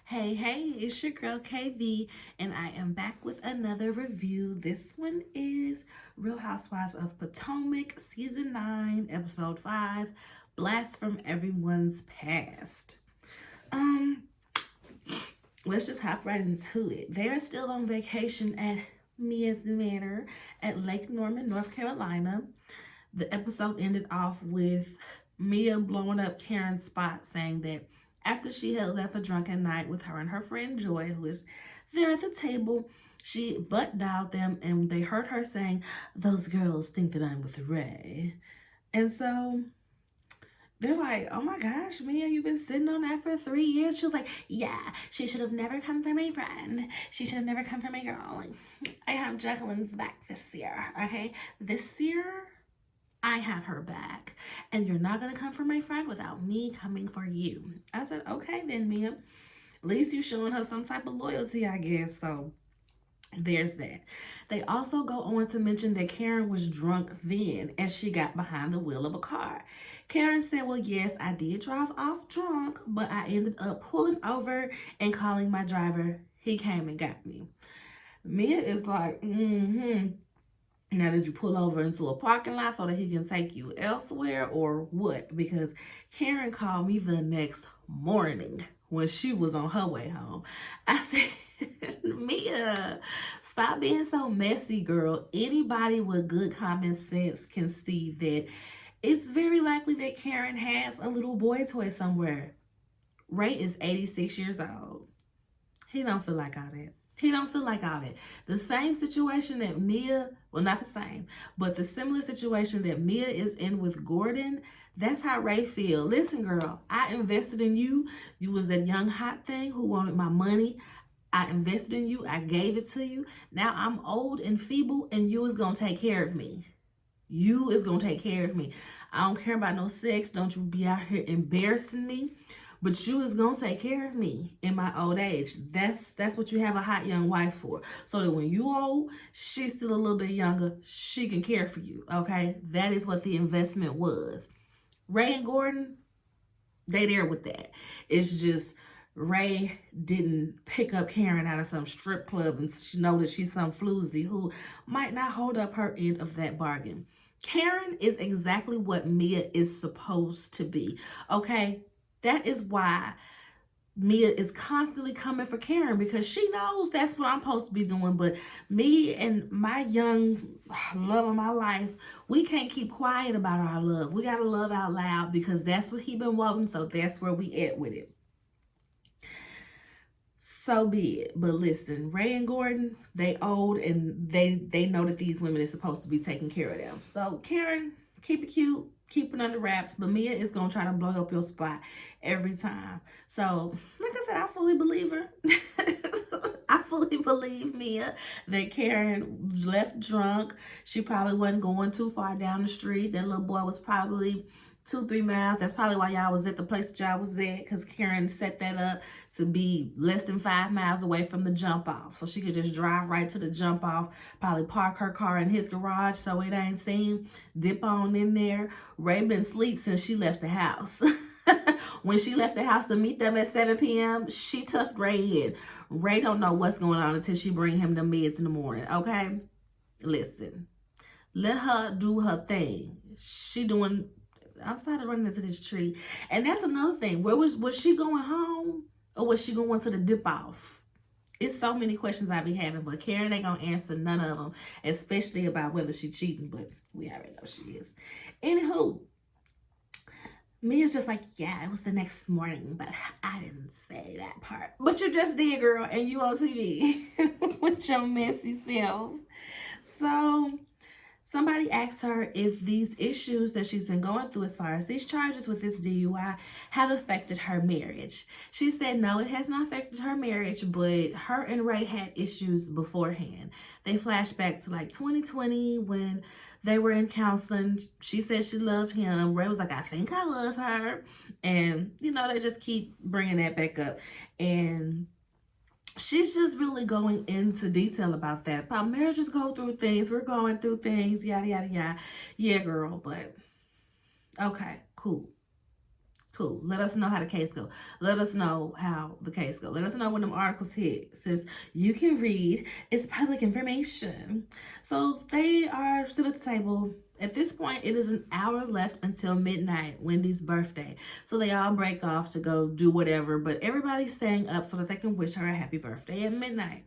Hey, it's your girl KV, and I am back with another review. This one is Real Housewives of Potomac, Season 9, Episode 5, Blast from Everyone's Past. Um, let's just hop right into it. They're still on vacation at Mia's Manor at Lake Norman, North Carolina. The episode ended off with Mia blowing up Karen's spot, saying that after she had left a drunken night with her and her friend Joy, who is there at the table, she butt dialed them and they heard her saying, "Those girls think that I'm with Ray." And so they're like, "Oh my gosh, Mia, you've been sitting on that for 3 years." She was like, "Yeah, she should have never come for my friend. She should have never come for my girl. I have Jacqueline's back this year, okay? This year, I have her back. And you're not going to come for my friend without me coming for you." I said, "Okay then, Mia. At least you showing her some type of loyalty, I guess." So there's that. They also go on to mention that Karen was drunk then as she got behind the wheel of a car. Karen said, "Well, yes, I did drive off drunk, but I ended up pulling over and calling my driver. He came and got me." Mia is like, "Now, did you pull over into a parking lot so that he can take you elsewhere or what?" Because Karen called me the next morning when she was on her way home. I said, "Mia, stop being so messy, girl. Anybody with good common sense can see that it's very likely that Karen has a little boy toy somewhere." Ray is 86 years old. He don't feel like all that. He don't feel like all that. The same situation that Mia, well, not the same, but the similar situation that Mia is in with Gordon, that's how Ray feel. "Listen, girl, I invested in you. You was that young hot thing who wanted my money. I invested in you. I gave it to you. Now I'm old and feeble, and you is gonna take care of me. You is gonna take care of me. I don't care about no sex. Don't you be out here embarrassing me. But you is gonna take care of me in my old age. That's what you have a hot young wife for. So that when you old, she's still a little bit younger, she can care for you. Okay? That is what the investment was." Ray and Gordon, they there with that. It's just Ray didn't pick up Karen out of some strip club and she know that she's some floozy who might not hold up her end of that bargain. Karen is exactly what Mia is supposed to be. Okay? That is why Mia is constantly coming for Karen, because she knows that's what I'm supposed to be doing. But me and my young love of my life, we can't keep quiet about our love. We got to love out loud because that's what he been wanting. So that's where we at with it. So be it. But listen, Ray and Gordon, they old and they know that these women is supposed to be taking care of them. So Karen, keep it cute, keep it under wraps. But Mia is gonna try to blow up your spot every time. So, like I said, I fully believe her. I fully believe Mia that Karen left drunk. She probably wasn't going too far down the street. That little boy was probably 2-3 miles. That's probably why y'all was at the place that y'all was at, because Karen set that up to be less than 5 miles away from the jump off. So she could just drive right to the jump off, probably park her car in his garage so it ain't seen, dip on in there. Ray been asleep since she left the house. When she left the house to meet them at 7 p.m., she tucked Ray in. Ray don't know what's going on until she bring him the meds in the morning, okay? Listen, let her do her thing. She doing outside of running into this tree. And that's another thing. Where was she going home? Or was she going to the dip off? It's so many questions I be having, but Karen ain't gonna answer none of them, especially about whether she cheating, but we already know she is. Anywho, Mia's just like, "Yeah, it was the next morning, but I didn't say that part." But you just did, girl, and you on TV with your messy self. So somebody asked her if these issues that she's been going through, as far as these charges with this DUI, have affected her marriage. She said no, it has not affected her marriage, but her and Ray had issues beforehand. They flashed back to like 2020 when they were in counseling. She said she loved him. Ray was like, "I think I love her." And, they just keep bringing that back up. And she's just really going into detail about that. About marriages go through things. We're going through things. Yada, yada, yada. Yeah, girl. But okay, cool. Cool. Let us know how the case go. Let us know how the case go. Let us know when them articles hit. Since you can read, it's public information. So they are still at the table. At this point, it is an hour left until midnight, Wendy's birthday. So they all break off to go do whatever, but everybody's staying up so that they can wish her a happy birthday at midnight.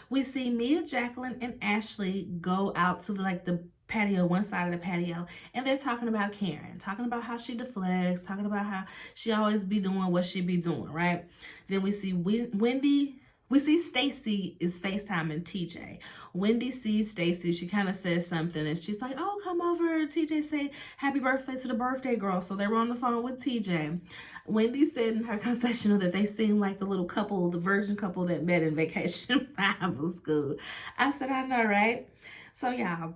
We see Mia, Jacqueline, and Ashley go out to the patio, one side of the patio, and they're talking about Karen, talking about how she deflects, talking about how she always be doing what she be doing, right? Then we see Wendy. We see Stacy is FaceTiming TJ. Wendy sees Stacy. She kind of says something, and she's like, "Oh, come over." TJ say, "Happy birthday to the birthday girl." So they were on the phone with TJ. Wendy said in her confessional that they seem like the little couple, the virgin couple that met in Vacation Bible School. I said, I know, right? So y'all,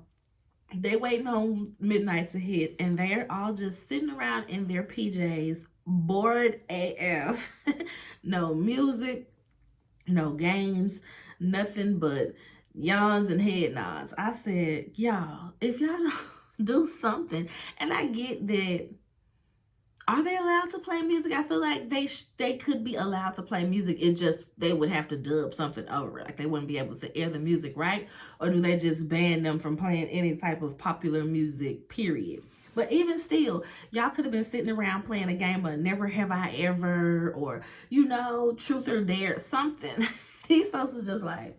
they waiting on midnight to hit, and they're all just sitting around in their PJs, bored AF. No music, no games, nothing but yawns and head nods. I said, y'all, if y'all don't do something, and I get that. Are they allowed to play music? I feel like they could be allowed to play music. It just, they would have to dub something over it. Like they wouldn't be able to air the music, right? Or do they just ban them from playing any type of popular music, period? But even still, y'all could have been sitting around playing a game of Never Have I Ever, or, Truth or Dare, something. These folks was just like,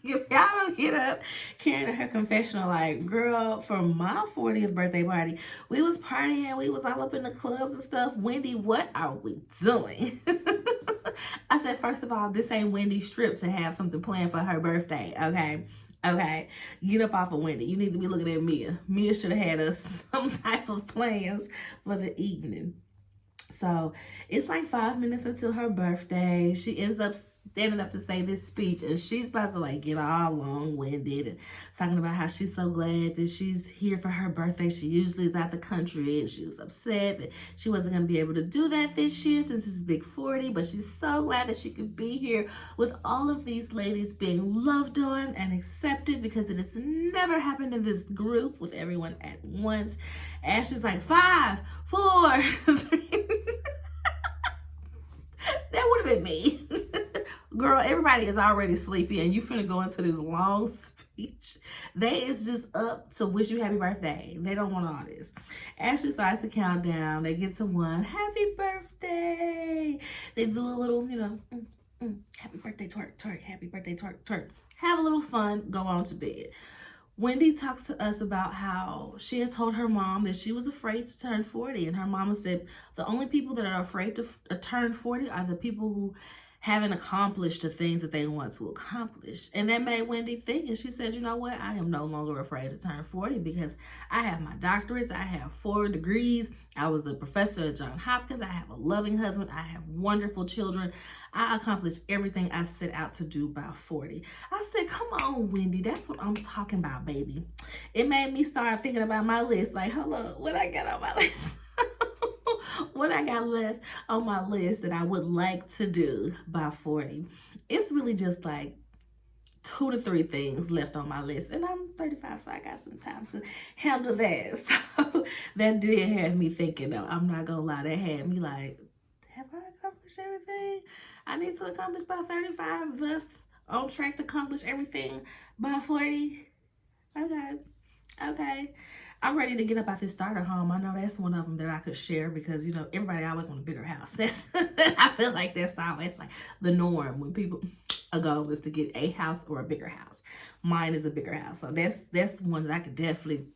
if y'all don't get up, Karen in her confessional, like, girl, for my 40th birthday party, we was partying, we was all up in the clubs and stuff. Wendy, what are we doing? I said, first of all, this ain't Wendy's trip to have something planned for her birthday, okay? Okay, get up off of Wendy. You need to be looking at Mia. Mia should have had us some type of plans for the evening. So it's like 5 minutes until her birthday. She ends up standing up to say this speech, and she's about to get all long-winded and talking about how she's so glad that she's here for her birthday. She usually is out the country, and she was upset that she wasn't going to be able to do that this year since it's Big 40, but she's so glad that she could be here with all of these ladies being loved on and accepted, because it has never happened in this group with everyone at once. Ashley's like, 5, 4, 3. That would have been me. Girl, everybody is already sleepy and you finna go into this long speech. They is just up to wish you happy birthday. They don't want all this. Ashley starts to count down. They get to 1. Happy birthday. They do a little, happy birthday twerk, twerk, happy birthday twerk, twerk. Have a little fun, go on to bed. Wendy talks to us about how she had told her mom that she was afraid to turn 40. And her mama said the only people that are afraid to turn 40 are the people who haven't accomplished the things that they want to accomplish. And that made Wendy think. And she said, you know what? I am no longer afraid to turn 40 because I have my doctorates. I have 4 degrees. I was a professor at Johns Hopkins. I have a loving husband. I have wonderful children. I accomplished everything I set out to do by 40. I said, come on, Wendy. That's what I'm talking about, baby. It made me start thinking about my list. Like, hold up, what I got on my list? What I got left on my list that I would like to do by 40. It's really just like 2 to 3 things left on my list. And I'm 35, so I got some time to handle that. So that did have me thinking, though. I'm not going to lie. That had me like, have I accomplished everything I need to accomplish by 35, thus on track to accomplish everything by 40? Okay. I'm ready to get up out this starter home. I know that's one of them that I could share because, everybody always want a bigger house. I feel like that's always like the norm when people, a goal is to get a house or a bigger house. Mine is a bigger house. So that's one that I could definitely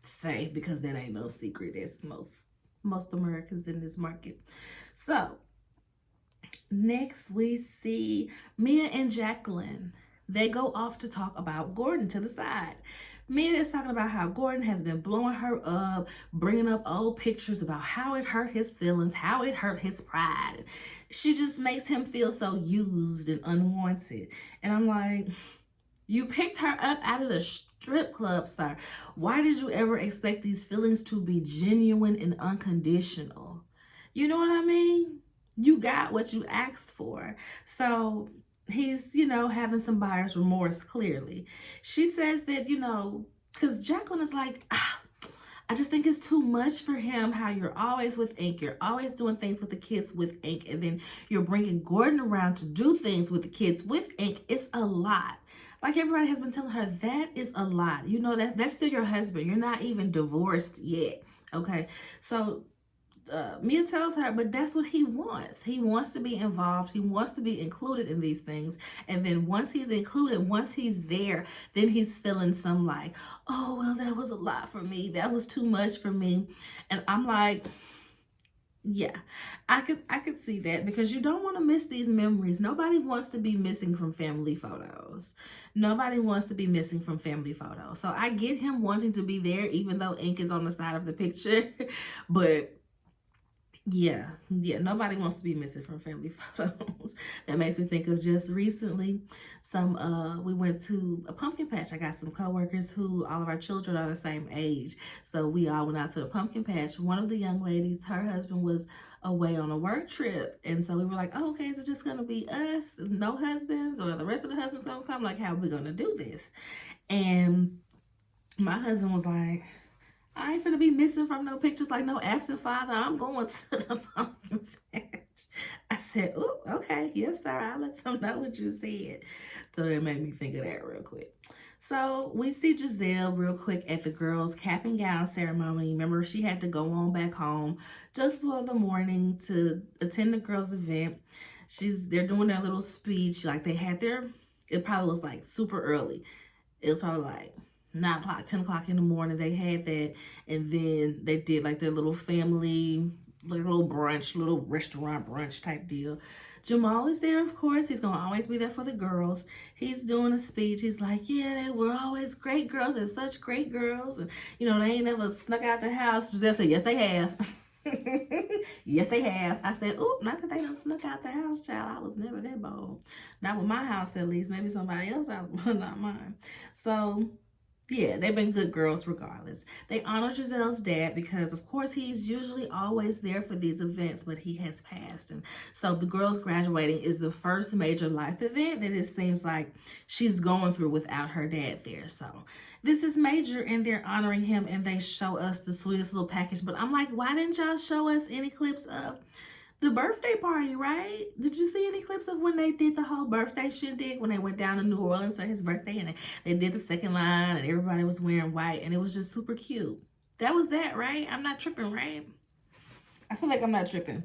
say because that ain't no secret. That's most Americans in this market. So next we see Mia and Jacqueline. They go off to talk about Gordon to the side. Mia is talking about how Gordon has been blowing her up, bringing up old pictures about how it hurt his feelings, how it hurt his pride. She just makes him feel so used and unwanted. And I'm like, you picked her up out of the strip club, sir. Why did you ever expect these feelings to be genuine and unconditional? You know what I mean? You got what you asked for. So he's, having some buyer's remorse, clearly. She says that, because Jacqueline is like, I just think it's too much for him how you're always with Ink. You're always doing things with the kids with Ink. And then you're bringing Gordon around to do things with the kids with Ink. It's a lot. Like everybody has been telling her, that is a lot. You know, that's still your husband. You're not even divorced yet. Okay. So Mia tells her, but that's what he wants. He wants to be involved. He wants to be included in these things. And then once he's included, once he's there, then he's feeling some like, oh, well, that was a lot for me. That was too much for me. And I'm like, yeah, I could see that, because you don't want to miss these memories. Nobody wants to be missing from family photos. Nobody wants to be missing from family photos. So I get him wanting to be there, even though Ink is on the side of the picture. But yeah, nobody wants to be missing from family photos. That makes me think of just recently, we went to a pumpkin patch. I got some coworkers who all of our children are the same age. So we all went out to the pumpkin patch. One of the young ladies, her husband was away on a work trip. And so we were like, oh, okay, is it just gonna be us, no husbands, or the rest of the husbands gonna come? Like, how are we gonna do this? And my husband was like, I ain't finna be missing from no pictures, like no absent father. I'm going to the pumpkin patch. I said, oh, okay. Yes, sir. I'll let them know what you said. So it made me think of that real quick. So we see Giselle real quick at the girls' cap and gown ceremony. Remember, she had to go on back home just for the morning to attend the girls' event. They're doing their little speech. Like it probably was like super early. It was probably like 9 o'clock, 10 o'clock in the morning. They had that, and then they did like their little family, like little brunch, little restaurant brunch type deal. Jamal is there, of course. He's gonna always be there for the girls. He's doing a speech. He's like, yeah, they were always great girls. They're such great girls, and they ain't never snuck out the house. Giselle said, yes, they have. Yes, they have. I said, oh, not that they done snuck out the house, child. I was never that bold. Not with my house, at least. Maybe somebody else out, but not mine. So yeah, they've been good girls regardless. They honor Giselle's dad because, of course, he's usually always there for these events, but he has passed. And so the girls graduating is the first major life event that it seems like she's going through without her dad there. So this is major, and they're honoring him, and they show us the sweetest little package. But I'm like, why didn't y'all show us any clips of the birthday party, right? Did you see any clips of when they did the whole birthday shindig, when they went down to New Orleans for his birthday, and they did the second line, and everybody was wearing white, and it was just super cute? That was that, right? I'm not tripping, right? I feel like I'm not tripping.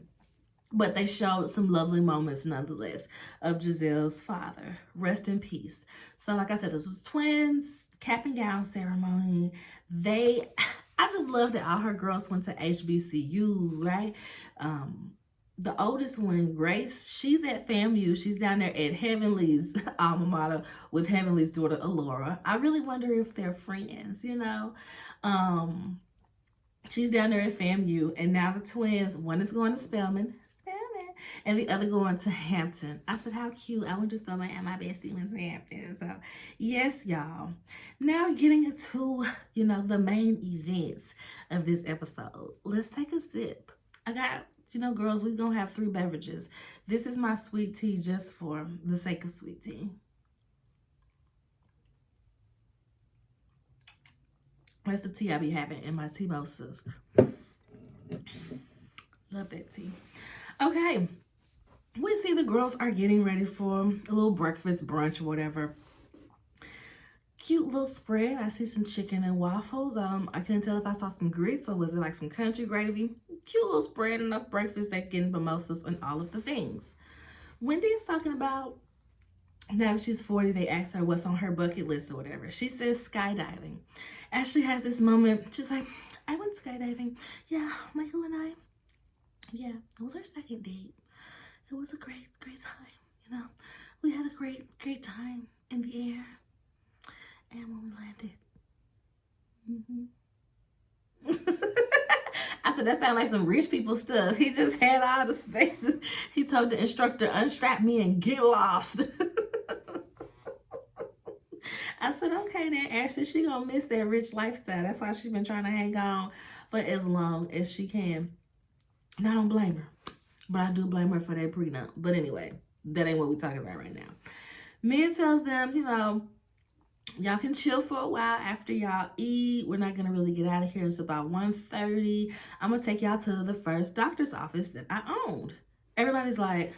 But they showed some lovely moments nonetheless of Giselle's father. Rest in peace. So like I said, this was twins, cap and gown ceremony. I just love that all her girls went to HBCU, right? The oldest one, Grace, she's at FAMU. She's down there at Heavenly's alma mater with Heavenly's daughter, Alora. I really wonder if they're friends, She's down there at FAMU, and now the twins, one is going to Spelman, and the other going to Hampton. I said, how cute. I went to Spelman, and my bestie went to Hampton. So, yes, y'all. Now getting into, the main events of this episode. Let's take a sip. I got... girls, we're going to have 3 beverages. This is my sweet tea just for the sake of sweet tea. That's the tea I be having in my tea mimosas. Love that tea. Okay. We see the girls are getting ready for a little breakfast, brunch, whatever. Cute little spread. I see some chicken and waffles. I couldn't tell if I saw some grits or was it like some country gravy. Cute little spread, enough breakfast, that getting mimosas and all of the things. Wendy is talking about, now that she's 40, they asked her what's on her bucket list or whatever. She says skydiving. Ashley has this moment. She's like, I went skydiving. Yeah, Michael and I. Yeah, it was our second date. It was a great, great time. We had a great, great time in the air. And when we landed. I said, that sounds like some rich people stuff. He just had all the spaces. He told the instructor, unstrap me and get lost. I said, okay then, Ashley, she gonna miss that rich lifestyle. That's why she's been trying to hang on for as long as she can. And I don't blame her. But I do blame her for that prenup. But anyway, that ain't what we're talking about right now. Mia tells them, Y'all can chill for a while after y'all eat. We're not gonna really get out of here. It's about 1:30. I'm gonna take y'all to the first doctor's office that I owned. Everybody's like,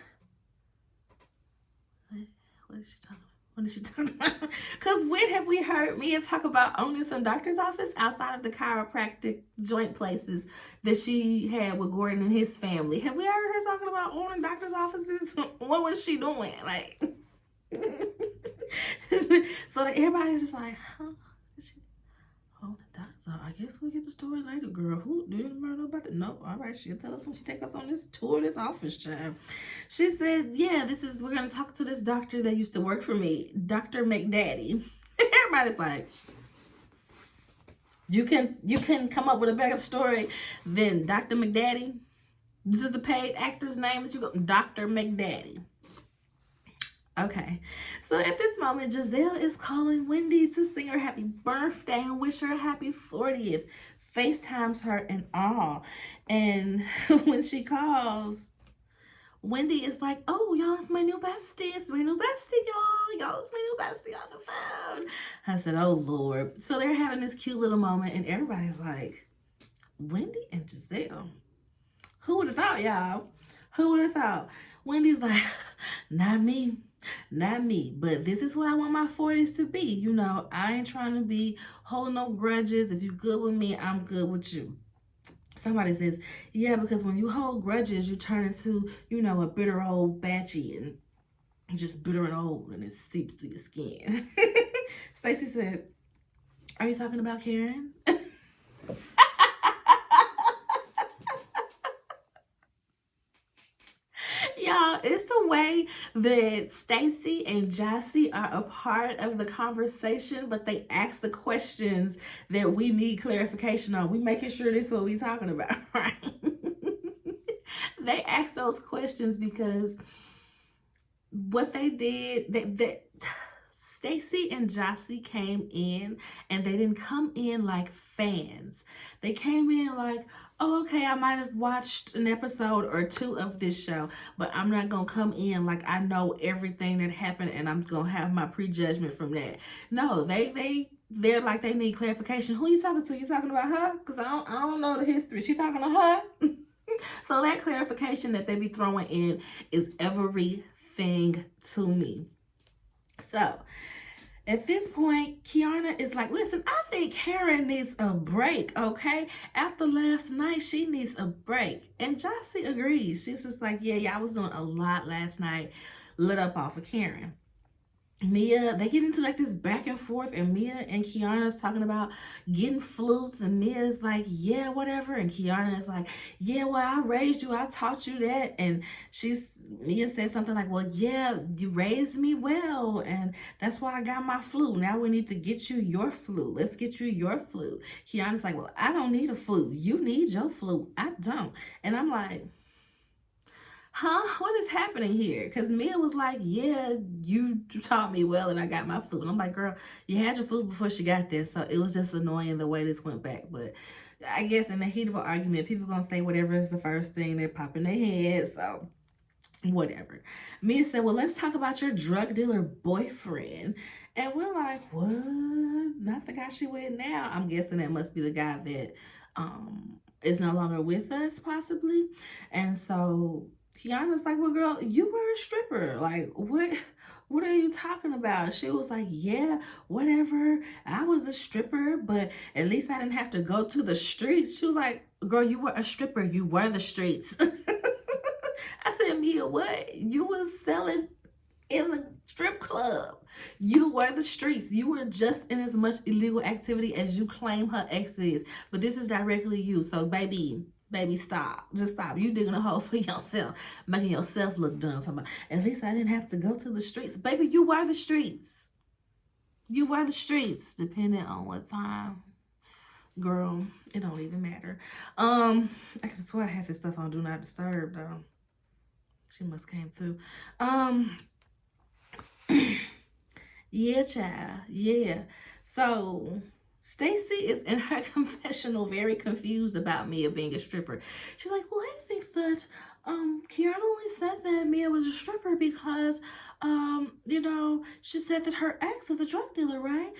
what is she talking about? What is she talking about? Because when have we heard Mia talk about owning some doctor's office outside of the chiropractic joint places that she had with Gordon and his family? Have we heard her talking about owning doctor's offices? What was she doing? Like, so that everybody's just like, huh? Oh, so I guess we'll get the story later, girl. Who didn't know about that? Nope. All right, she'll tell us when she take us on this tour, this office, child. She said, yeah, we're gonna talk to this doctor that used to work for me, Dr. McDaddy. Everybody's like, you can come up with a better story than Dr. McDaddy. This is the paid actor's name that you go, Dr. McDaddy. Okay, so at this moment, Giselle is calling Wendy to sing her happy birthday and wish her a happy 40th. FaceTimes her and all. And when she calls, Wendy is like, oh, y'all, it's my new bestie. It's my new bestie, y'all. Y'all, it's my new bestie on the phone. I said, oh, Lord. So they're having this cute little moment, and everybody's like, Wendy and Giselle. Who would have thought, y'all? Who would have thought? Wendy's like, not me. Not me, but this is what I want my 40s to be. You know, I ain't trying to be holding no grudges. If you good with me, I'm good with you. Somebody says, yeah, because when you hold grudges, you turn into, you know, a bitter old batchy and just bitter and old, and it seeps through your skin. Stacey said, are you talking about Karen? Y'all, it's the way that Stacey and Jassy are a part of the conversation, but they ask the questions that we need clarification on. We making sure this is what we talking about, right? They ask those questions because what they did, that Stacey and Jassy came in, and they didn't come in like fans. They came in like, oh, okay, I might have watched an episode or two of this show, but I'm not going to come in like I know everything that happened and I'm going to have my prejudgment from that. No, they're like they need clarification. Who you talking to? You talking about her? Because I don't know the history. She talking to her? So that clarification that they be throwing in is everything to me. So at this point, Kiana is like, listen, I think Karen needs a break, okay? After last night, she needs a break. And Jossie agrees. She's just like, yeah, I was doing a lot last night, lit up off of Karen. Mia, they get into like this back and forth, and Mia and Kiana's talking about getting flutes, and Mia's like, yeah, whatever, and Kiana is like, yeah, well, I raised you, I taught you that, and Mia said something like, well, yeah, you raised me well, and that's why I got my flute. Now we need to get you your flute. Let's get you your flute. Kiana's like, well, I don't need a flute. You need your flute. I don't. And I'm like, huh? What is happening here? Because Mia was like, yeah, you taught me well and I got my flute. And I'm like, girl, you had your flute before she got there. So it was just annoying the way this went back. But I guess in the heat of an argument, people going to say whatever is the first thing that pop in their head. So whatever. Mia said, well, let's talk about your drug dealer boyfriend. And we're like, what? Not the guy she with now. I'm guessing that must be the guy that is no longer with us, possibly. And so Kiana's like, well, girl, you were a stripper. Like, what are you talking about? She was like, yeah, whatever. I was a stripper, but at least I didn't have to go to the streets. She was like, girl, you were a stripper. You were the streets. I said, Mia, what? You was selling in the strip club. You were the streets. You were just in as much illegal activity as you claim her ex is. But this is directly you. So, baby, stop. Just stop. You digging a hole for yourself, making yourself look dumb. Talking about, at least I didn't have to go to the streets. Baby, you were the streets. You were the streets, depending on what time. Girl, it don't even matter. I could swear I had this stuff on Do Not Disturb, though. She must came through. Yeah, child. Yeah. So Stacey is in her confessional very confused about Mia being a stripper. She's like, well, I think that Kiana only said that Mia was a stripper because, she said that her ex was a drug dealer, right?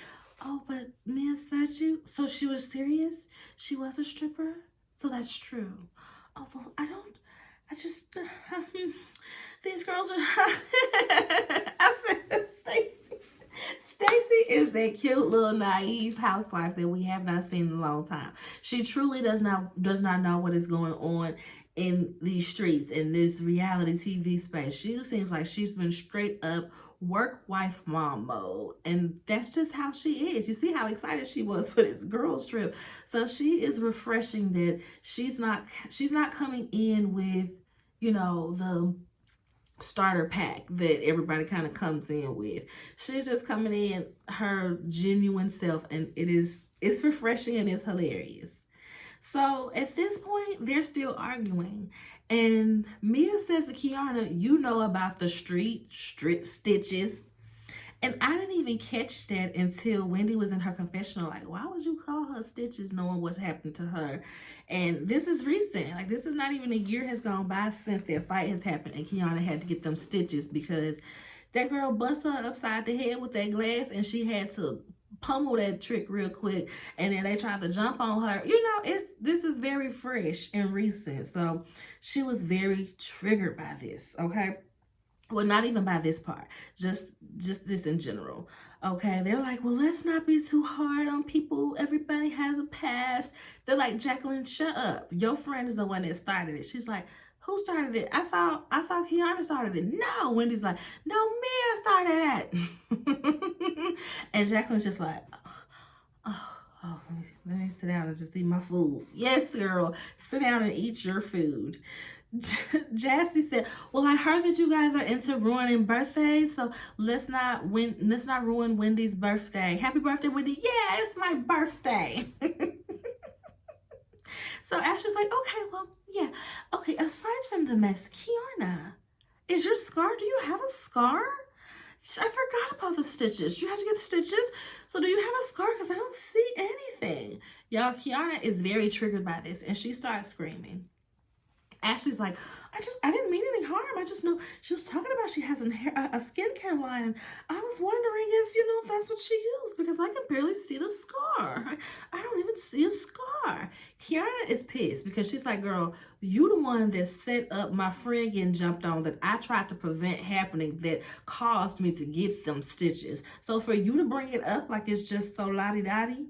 Oh, but Mia said so she was serious? She was a stripper? So that's true. Oh, well, I just, these girls are, I said, Stacy is that cute little naive housewife that we have not seen in a long time. She truly does not know what is going on in these streets, in this reality TV space. She just seems like she's been straight up work wife mom mode, and that's just how she is. You see how excited she was for this girls trip. So she is refreshing that she's not coming in with, the starter pack that everybody kind of comes in with. She's just coming in her genuine self, and it's refreshing and it's hilarious. So at this point, they're still arguing. And Mia says to Kiana, you know about the street stitches. And I didn't even catch that until Wendy was in her confessional. Like, why would you call her stitches knowing what happened to her? And this is recent. Like, this is not even a year has gone by since their fight has happened. And Kiana had to get them stitches because that girl busted her upside the head with that glass, and she had to pummel that trick real quick. And then they tried to jump on her. This is very fresh and recent. So she was very triggered by this, okay? Well, not even by this part, just this in general. Okay, they're like, well, let's not be too hard on people. Everybody has a past. They're like, Jacqueline, shut up. Your friend is the one that started it. She's like, who started it? I thought Kiana started it. No, Wendy's like, no, Mia started it. And Jacqueline's just like, let me sit down and just eat my food. Yes, girl, sit down and eat your food. Jassy said, well, I heard that you guys are into ruining birthdays, so let's not ruin Wendy's birthday. Happy birthday, Wendy. Yeah, it's my birthday. So Ashley's like, okay, well, yeah. Okay, aside from the mess, Kiana, is your scar, do you have a scar? I forgot about the stitches. You have to get the stitches. So do you have a scar? Because I don't see anything. Y'all, Kiana is very triggered by this, and she starts screaming. Ashley's like, I didn't mean any harm. I just know she was talking about she has a skincare line, and I was wondering if that's what she used, because I can barely see the scar. I don't even see a scar. Kiana is pissed because she's like, girl, you the one that set up my friend getting jumped on that I tried to prevent happening, that caused me to get them stitches. So for you to bring it up like it's just so la-di-da-di,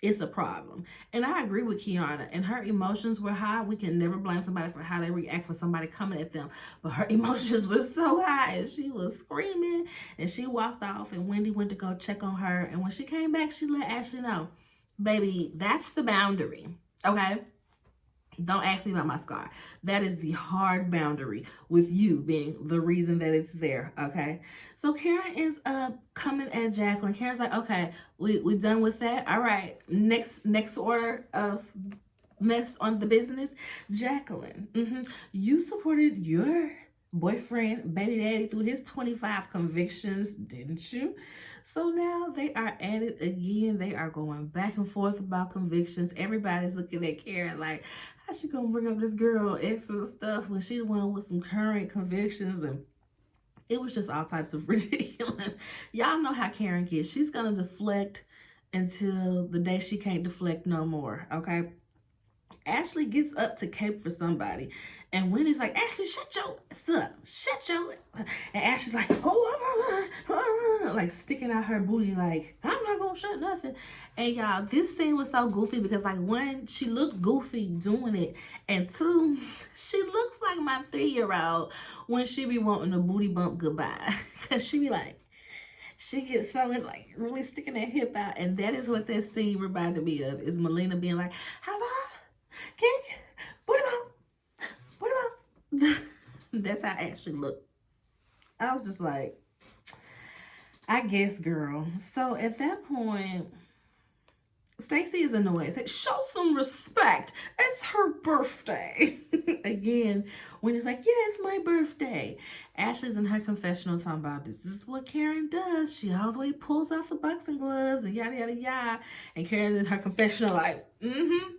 it's a problem. And I agree with Kiana. And her emotions were high. We can never blame somebody for how they react for somebody coming at them. But her emotions were so high, and she was screaming, and she walked off, and Wendy went to go check on her. And when she came back, she let Ashley know, baby, that's the boundary. Okay? Don't ask me about my scar. That is the hard boundary, with you being the reason that it's there, okay? So Karen is coming at Jacqueline. Karen's like, okay, we done with that. All right, next order of mess on the business. Jacqueline, you supported your boyfriend, baby daddy, through his 25 convictions, didn't you? So now they are at it again. They are going back and forth about convictions. Everybody's looking at Karen like, how's she gonna bring up this girl ex's stuff when she the one with some current convictions? And it was just all types of ridiculous. Y'all know how Karen gets. She's gonna deflect until the day she can't deflect no more, okay? Ashley gets up to cape for somebody, and Wendy's like, Ashley, shut your ass up. Shut your... And Ashley's like, like sticking out her booty like, I'm not gonna shut nothing. And y'all, this scene was so goofy because, like, one, she looked goofy doing it, and two, she looks like my 3-year-old when she be wanting a booty bump goodbye. Because she be like, she gets so like really sticking that hip out, and that is what that scene reminded me of, is Melina being like, have I? Cake? What about? That's how Ashley looked. I was just like, I guess, girl. So at that point, Stacey is annoyed. It's like, show some respect. It's her birthday. Again, when it's like, yeah, it's my birthday. Ashley's in her confessional talking about this. This is what Karen does. She always pulls out the boxing gloves and yada, yada, yada. And Karen in her confessional like,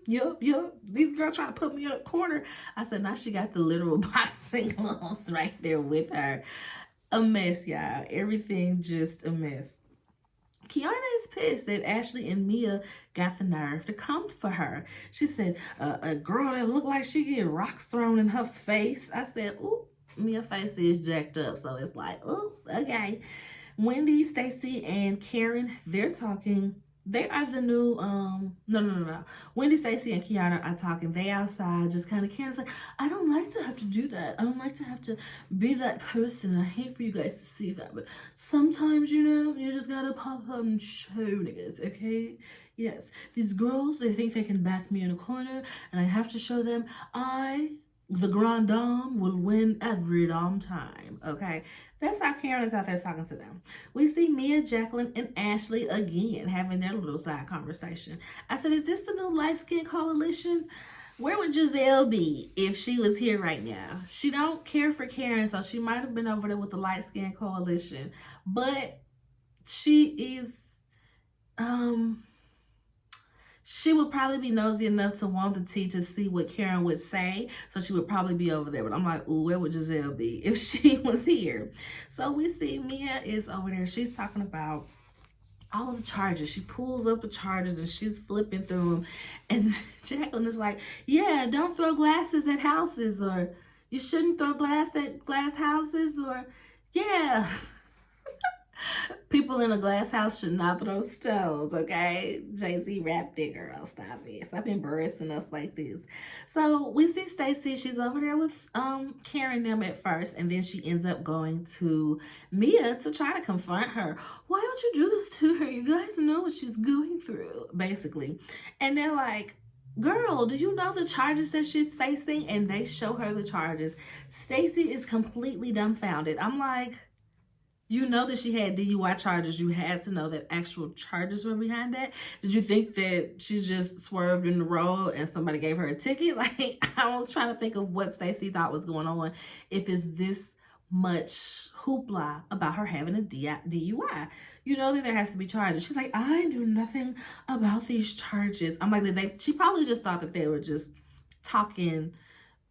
yup. These girls trying to put me in a corner. I said, now she got the literal boxing gloves right there with her. A mess, y'all. Everything just a mess. Kiana is pissed that Ashley and Mia got the nerve to come for her. She said, a girl that looked like she get rocks thrown in her face. I said, ooh, Mia's face is jacked up. So it's like, ooh, okay. Wendy, Stacey, and Karen, they're talking. They are the new, no. Wendy, Stacey, and Kiana are talking. They outside, just kind of Karen's like, I don't like to have to do that. I don't like to have to be that person. I hate for you guys to see that. But sometimes, you just gotta pop up and show niggas, okay? Yes, these girls, they think they can back me in a corner, and I have to show them the Grand Dame will win every damn time, okay? That's how Karen is out there talking to them. We see Mia, Jacqueline, and Ashley again having their little side conversation. I said, is this the new light skin coalition? Where would Giselle be if she was here right now? She don't care for Karen, so she might have been over there with the light skin coalition. But she is, she would probably be nosy enough to want the tea to see what Karen would say. So she would probably be over there. But I'm like, ooh, where would Giselle be if she was here? So we see Mia is over there. She's talking about all of the charges. She pulls up the charges and she's flipping through them. And Jacqueline is like, yeah, don't throw glasses at houses. Or you shouldn't throw glass at glass houses. Or, yeah. People in a glass house should not throw stones, okay? Jay-Z rapped it, girl. Stop it. Stop embarrassing us like this. So we see Stacey. She's over there with Karen them at first, and then she ends up going to Mia to try to confront her. Why don't you do this to her? You guys know what she's going through, basically. And they're like, girl, do you know the charges that she's facing? And they show her the charges. Stacey is completely dumbfounded. I'm like, you know that she had DUI charges. You had to know that actual charges were behind that. Did you think that she just swerved in the road and somebody gave her a ticket? Like, I was trying to think of what Stacey thought was going on. If it's this much hoopla about her having a DUI. You know that there has to be charges. She's like, I knew nothing about these charges. I'm like, she probably just thought that they were just talking,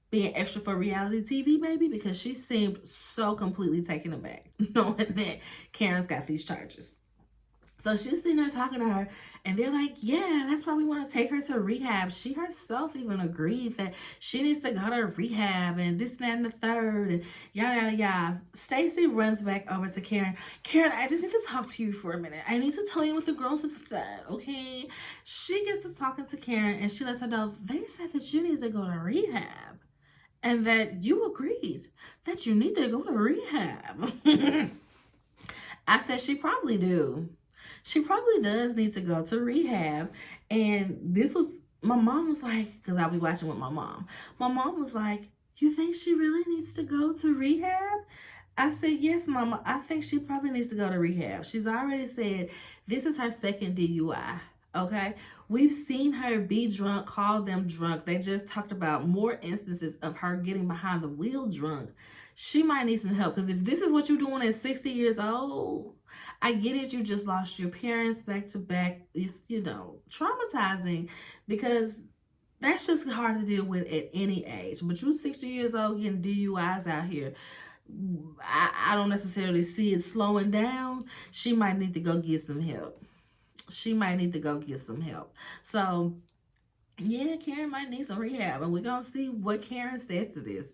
being extra for reality TV, maybe, because she seemed so completely taken aback knowing that Karen's got these charges. So she's sitting there talking to her, and they're like, yeah, that's why we want to take her to rehab. She herself even agreed that she needs to go to rehab and this, that, and the third, and yada, yada, yada. Stacey runs back over to Karen. Karen, I just need to talk to you for a minute. I need to tell you what the girls have said, okay? She gets to talking to Karen, and she lets her know, they said that you need to go to rehab. And that you agreed that you need to go to rehab. I said, she probably do. She probably does need to go to rehab. And this was, my mom was like, because I'll be watching with my mom. My mom was like, you think she really needs to go to rehab? I said, yes, Mama. I think she probably needs to go to rehab. She's already said this is her second DUI. Okay, we've seen her be drunk, call them drunk. They just talked about more instances of her getting behind the wheel drunk. She might need some help, because if this is what you're doing at 60 years old, I get it. You just lost your parents back to back. It's, traumatizing, because that's just hard to deal with at any age. But you're 60 years old getting DUIs out here. I don't necessarily see it slowing down. She might need to go get some help. So, yeah, Karen might need some rehab. And we're going to see what Karen says to this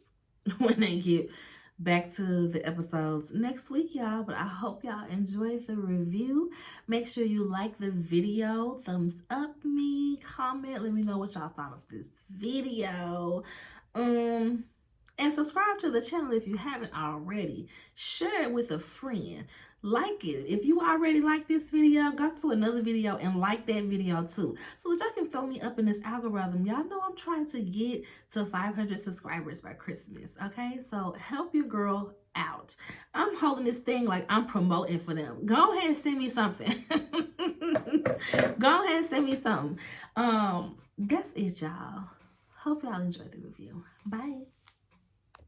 when they get back to the episodes next week, y'all. But I hope y'all enjoyed the review. Make sure you like the video. Thumbs up me. Comment. Let me know what y'all thought of this video. And subscribe to the channel if you haven't already. Share it with a friend. Like it. If you already like this video, go to another video and like that video too, so that y'all can throw me up in this algorithm. Y'all know I'm trying to get to 500 subscribers by Christmas, okay? So help your girl out. I'm holding this thing like I'm promoting for them. Go ahead and send me something. Go ahead and send me something. That's it, y'all. Hope y'all enjoyed the review. Bye.